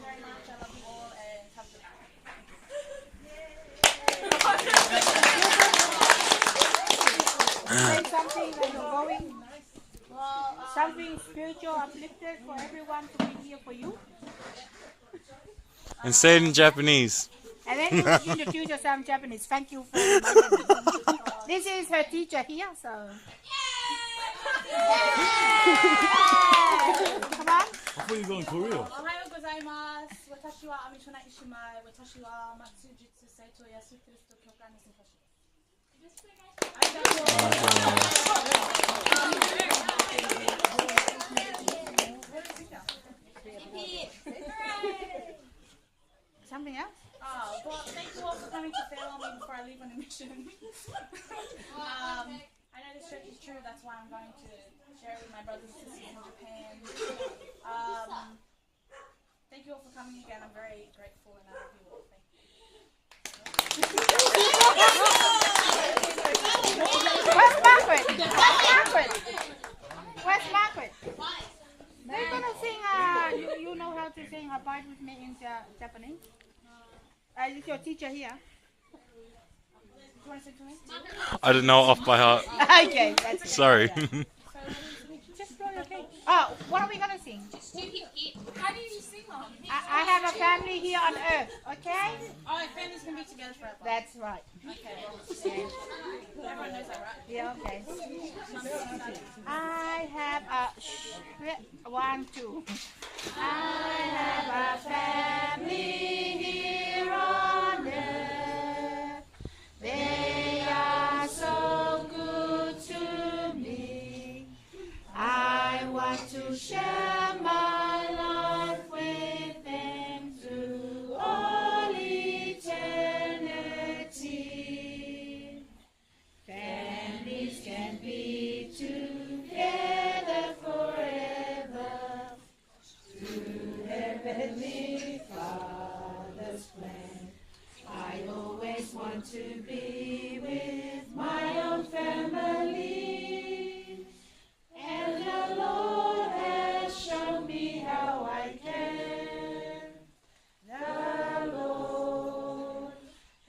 very much. I love you all and have a good night. Say something that you're going, something spiritual, uplifted for everyone to be here for you. And say it in Japanese. And then you introduce yourself in Japanese. Thank you for reminding me. This is her teacher here, so. Come on. Before you go in Korea. Ohayo gozaimasu. Watashi wa Amituanai ishimai. Watashi wa Matsujitsu Seito Yasu Kristo Kyokan desu. Something else? Well, thank you all for coming to farewell me before I leave on a mission. I know this church is true, that's why I'm going to share it with my brothers and sisters in Japan. Thank you all for coming again. I'm very grateful and I love you all. Thank you. Where's Margaret? Where's Margaret? They're gonna sing. You know how to sing "Abide with Me" in Japanese. Is your teacher here? Do you want to sing to me? I don't know off by heart. Okay, that's it. Sorry. Just roll your cake. Oh, what are we gonna sing? How do you sing on? I have a family here on earth. Okay? Oh, families can be together forever. That's right. Okay. Everyone knows that, right? Yeah. Okay. I have a 1, 2. I have a family here on earth. They are so good to me. I want to share my life with them through all eternity. Families can be together forever through Heavenly Father's plan. I always want to be with my own family, and the Lord has shown me how I can. The Lord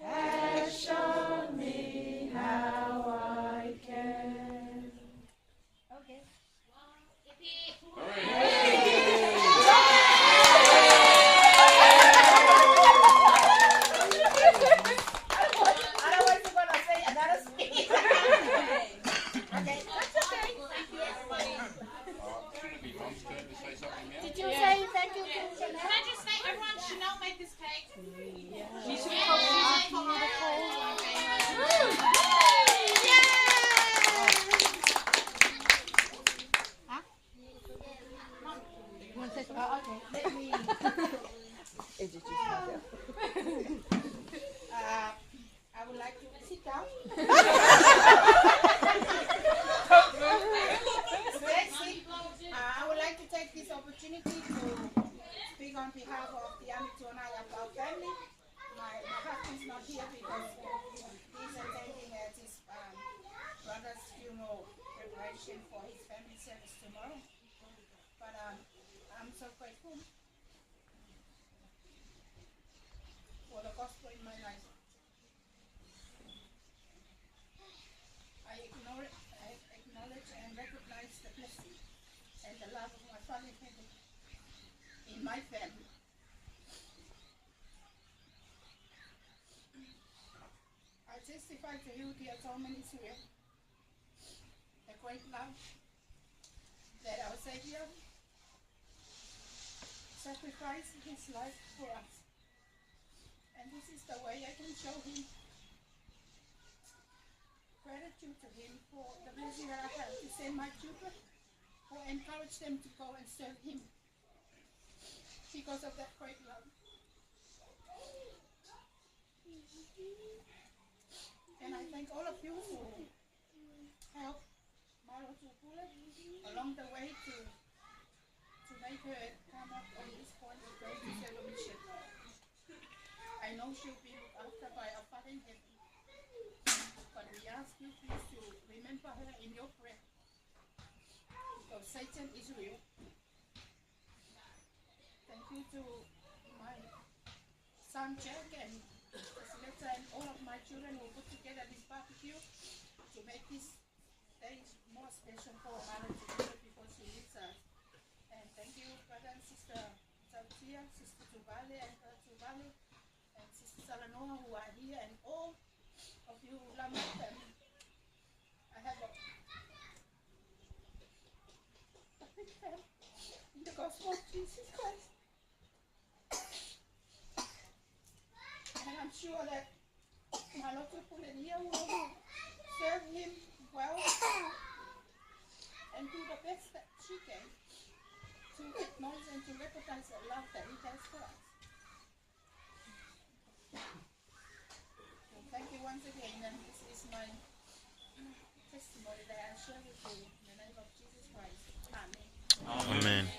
has shown me how I can. Okay. Otherwise, you're gonna say another speech. Okay, that's okay. Did you say thank you to Chanel? Can I just say, everyone, Chanel made this cake. You should okay. Let me. I would like to sit down. I would like to take this opportunity to speak on behalf of the Amituanai family. My husband's not here because he's attending at his brother's funeral preparation for his family service tomorrow. But I'm so grateful for the gospel in my life. I acknowledge and recognize the blessing and the love of my Father in heaven in my family. I testify to you, the atonement is real. The great love that our Savior sacrificed his life for us. And this is the way I can show him gratitude to him for the blessing that I have to send my children, or encourage them to go and serve him because of that great love. And I thank all of you who helped Maro to Pule along the way to make her come up on this point of going to serve a mission. I know she'll be looked after by our Father in heaven. But we ask you please to remember her in your prayer. Because Satan is real. Thank you to sound check, and Selector and all of my children will put together this barbecue to make this day more special for Mother Teresa because she lives us. And thank you, Brother and Sister Zautia, Sister Tuvale and Brother Tuvale, and Sister Salanoa who are here, and all of you who love my family. I have a big fan in the gospel of Jesus Christ. And I'm sure that my Lord Pule will serve him well and do the best that she can to acknowledge and to recognize the love that he has for us. So thank you once again, and this is my testimony that I share with you in the name of Jesus Christ. Amen. Amen.